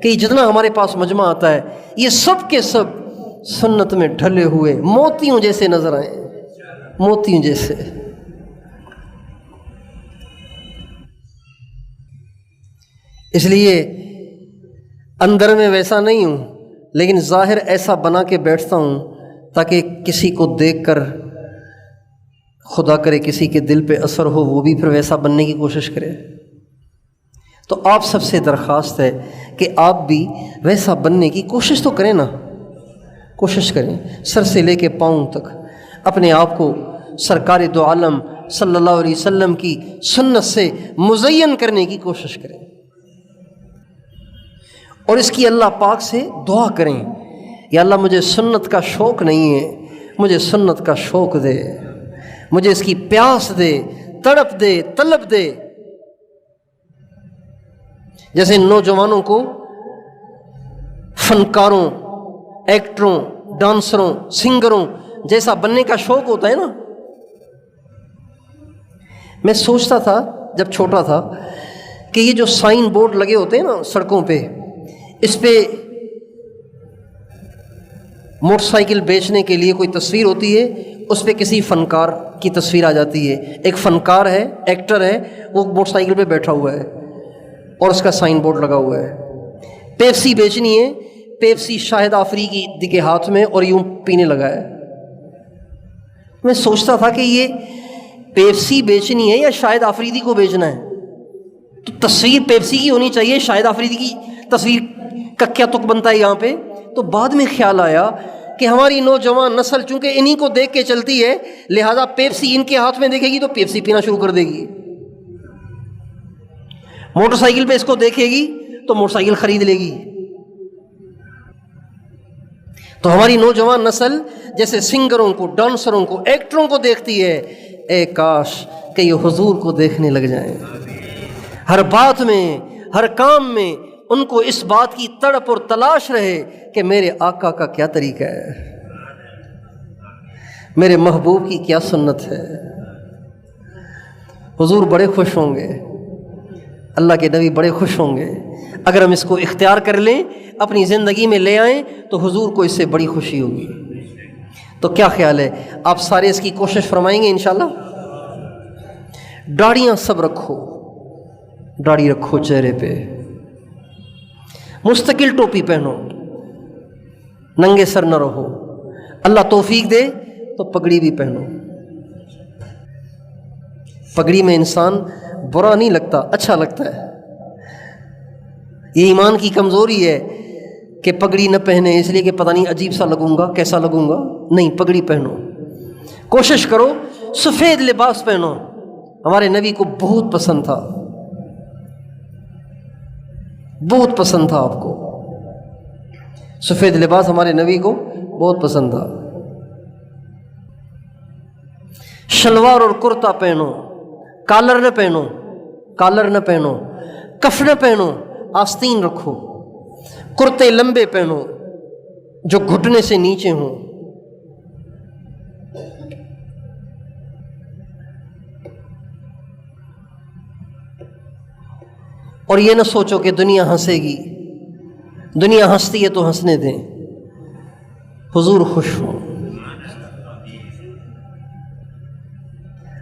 کہ جتنا ہمارے پاس مجمع آتا ہے یہ سب کے سب سنت میں ڈھلے ہوئے موتیوں جیسے نظر آئیں، موتیوں جیسے۔ اس لیے اندر میں ویسا نہیں ہوں، لیکن ظاہر ایسا بنا کے بیٹھتا ہوں تاکہ کسی کو دیکھ کر خدا کرے کسی کے دل پہ اثر ہو، وہ بھی پھر ویسا بننے کی کوشش کرے۔ تو آپ سب سے درخواست ہے کہ آپ بھی ویسا بننے کی کوشش تو کریں نا، کوشش کریں، سر سے لے کے پاؤں تک اپنے آپ کو سرکار دو عالم صلی اللہ علیہ وسلم کی سنت سے مزین کرنے کی کوشش کریں، اور اس کی اللہ پاک سے دعا کریں، یا اللہ مجھے سنت کا شوق نہیں ہے، مجھے سنت کا شوق دے، مجھے اس کی پیاس دے، تڑپ دے، طلب دے۔ جیسے نوجوانوں کو فنکاروں، ایکٹروں، ڈانسروں، سنگروں جیسا بننے کا شوق ہوتا ہے نا۔ میں سوچتا تھا جب چھوٹا تھا کہ یہ جو سائن بورڈ لگے ہوتے ہیں نا سڑکوں پہ، اس پہ موٹر سائیکل بیچنے کے لیے کوئی تصویر ہوتی ہے، اس پہ کسی فنکار کی تصویر آ جاتی ہے، ایک فنکار ہے، ایکٹر ہے، وہ موٹر سائیکل پہ بیٹھا ہوا ہے اور اس کا سائن بورڈ لگا ہوا ہے۔ پیپسی بیچنی ہے، پیپسی شاہد آفریدی کے ہاتھ میں اور یوں پینے لگا ہے۔ میں سوچتا تھا کہ یہ پیپسی بیچنی ہے یا شاہد آفریدی کو بیچنا ہے؟ تو تصویر پیپسی کی ہونی چاہیے، شاہد آفریدی کی تصویر کا کیا تک بنتا ہے یہاں پہ؟ تو بعد میں خیال آیا کہ ہماری نوجوان نسل چونکہ انہی کو دیکھ کے چلتی ہے، لہذا پیپسی ان کے ہاتھ میں دیکھے گی تو پیپسی پینا شروع کر دے گی، موٹر سائیکل پہ اس کو دیکھے گی تو موٹر سائیکل خرید لے گی۔ تو ہماری نوجوان نسل جیسے سنگروں کو، ڈانسروں کو، ایکٹروں کو دیکھتی ہے، اے کاش کہ یہ حضور کو دیکھنے لگ جائیں، ہر بات میں، ہر کام میں ان کو اس بات کی تڑپ اور تلاش رہے کہ میرے آقا کا کیا طریقہ ہے، میرے محبوب کی کیا سنت ہے۔ حضور بڑے خوش ہوں گے، اللہ کے نبی بڑے خوش ہوں گے اگر ہم اس کو اختیار کر لیں، اپنی زندگی میں لے آئیں، تو حضور کو اس سے بڑی خوشی ہوگی۔ تو کیا خیال ہے، آپ سارے اس کی کوشش فرمائیں گے انشاءاللہ؟ داڑیاں سب رکھو، داڑھی رکھو چہرے پہ، مستقل ٹوپی پہنو، ننگے سر نہ رہو، اللہ توفیق دے تو پگڑی بھی پہنو۔ پگڑی میں انسان برا نہیں لگتا، اچھا لگتا ہے۔ یہ ایمان کی کمزوری ہے کہ پگڑی نہ پہنے اس لیے کہ پتہ نہیں عجیب سا لگوں گا، کیسا لگوں گا۔ نہیں، پگڑی پہنو، کوشش کرو سفید لباس پہنو، ہمارے نبی کو بہت پسند تھا، بہت پسند تھا آپ کو سفید لباس، ہمارے نبی کو بہت پسند تھا۔ شلوار اور کرتا پہنو، کالر نہ پہنو، کالر نہ پہنو، کف نہ پہنو، آستین رکھو، کرتے لمبے پہنو جو گھٹنے سے نیچے ہوں، اور یہ نہ سوچو کہ دنیا ہنسے گی، دنیا ہنستی ہے تو ہنسنے دیں، حضور خوش ہوں۔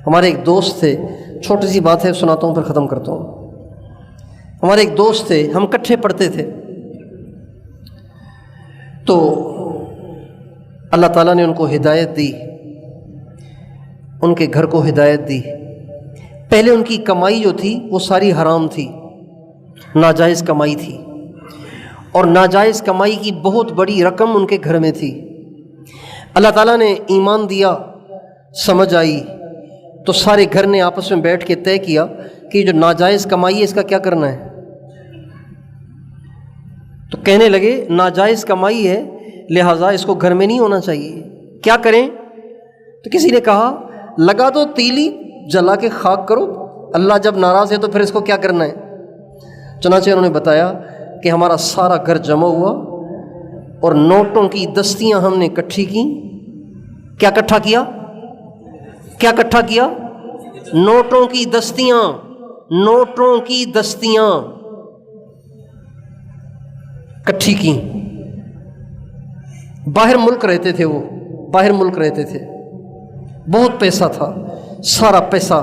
ہمارے ایک دوست تھے، چھوٹی سی بات ہے سناتا ہوں پھر ختم کرتا ہوں۔ ہمارے ایک دوست تھے، ہم کٹھے پڑھتے تھے، تو اللہ تعالیٰ نے ان کو ہدایت دی، ان کے گھر کو ہدایت دی۔ پہلے ان کی کمائی جو تھی وہ ساری حرام تھی، ناجائز کمائی تھی، اور ناجائز کمائی کی بہت بڑی رقم ان کے گھر میں تھی۔ اللہ تعالیٰ نے ایمان دیا، سمجھ آئی، تو سارے گھر نے آپس میں بیٹھ کے طے کیا کہ جو ناجائز کمائی ہے اس کا کیا کرنا ہے۔ تو کہنے لگے ناجائز کمائی ہے لہٰذا اس کو گھر میں نہیں ہونا چاہیے، کیا کریں؟ تو کسی نے کہا لگا دو تیلی، جلا کے خاک کرو، اللہ جب ناراض ہے تو پھر اس کو کیا کرنا ہے۔ چنانچہ انہوں نے بتایا کہ ہمارا سارا گھر جمع ہوا اور نوٹوں کی دستیاں ہم نے اکٹھی کی۔ کیا اکٹھا کیا؟ کیا اکٹھا کیا؟ نوٹوں کی دستیاں، نوٹوں کی دستیاں اکٹھی کی۔ باہر ملک رہتے تھے، وہ باہر ملک رہتے تھے، بہت پیسہ تھا، سارا پیسہ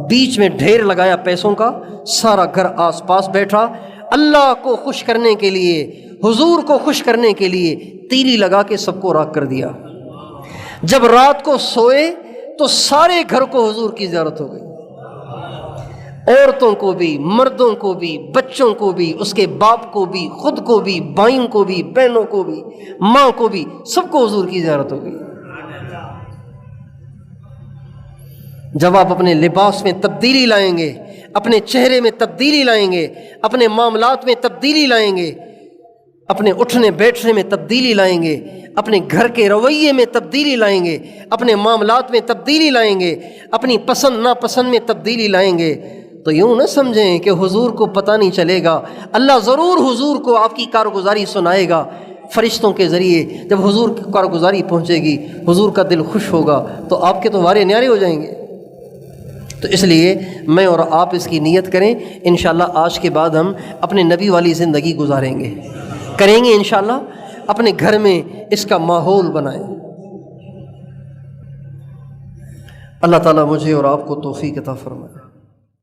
بیچ میں ڈھیر لگایا پیسوں کا، سارا گھر آس پاس بیٹھا، اللہ کو خوش کرنے کے لیے، حضور کو خوش کرنے کے لیے تیلی لگا کے سب کو راکھ کر دیا۔ جب رات کو سوئے تو سارے گھر کو حضور کی زیارت ہو گئی، عورتوں کو بھی، مردوں کو بھی، بچوں کو بھی، اس کے باپ کو بھی، خود کو بھی، بھائیوں کو بھی، بہنوں کو بھی، ماں کو بھی، سب کو حضور کی زیارت ہو گئی۔ جب آپ اپنے لباس میں تبدیلی لائیں گے، اپنے چہرے میں تبدیلی لائیں گے، اپنے معاملات میں تبدیلی لائیں گے، اپنے اٹھنے بیٹھنے میں تبدیلی لائیں گے، اپنے گھر کے رویے میں تبدیلی لائیں گے، اپنے معاملات میں تبدیلی لائیں گے، اپنی پسند ناپسند میں تبدیلی لائیں گے، تو یوں نہ سمجھیں کہ حضور کو پتہ نہیں چلے گا۔ اللہ ضرور حضور کو آپ کی کارگزاری سنائے گا فرشتوں کے ذریعے۔ جب حضور کی کارگزاری پہنچے گی، حضور کا دل خوش ہوگا تو آپ کے تو وارے نیارے ہو جائیں گے۔ تو اس لیے میں اور آپ اس کی نیت کریں، انشاءاللہ آج کے بعد ہم اپنے نبی والی زندگی گزاریں گے، کریں گے انشاءاللہ، اپنے گھر میں اس کا ماحول بنائیں۔ اللہ تعالیٰ مجھے اور آپ کو توفیق عطا فرمائے۔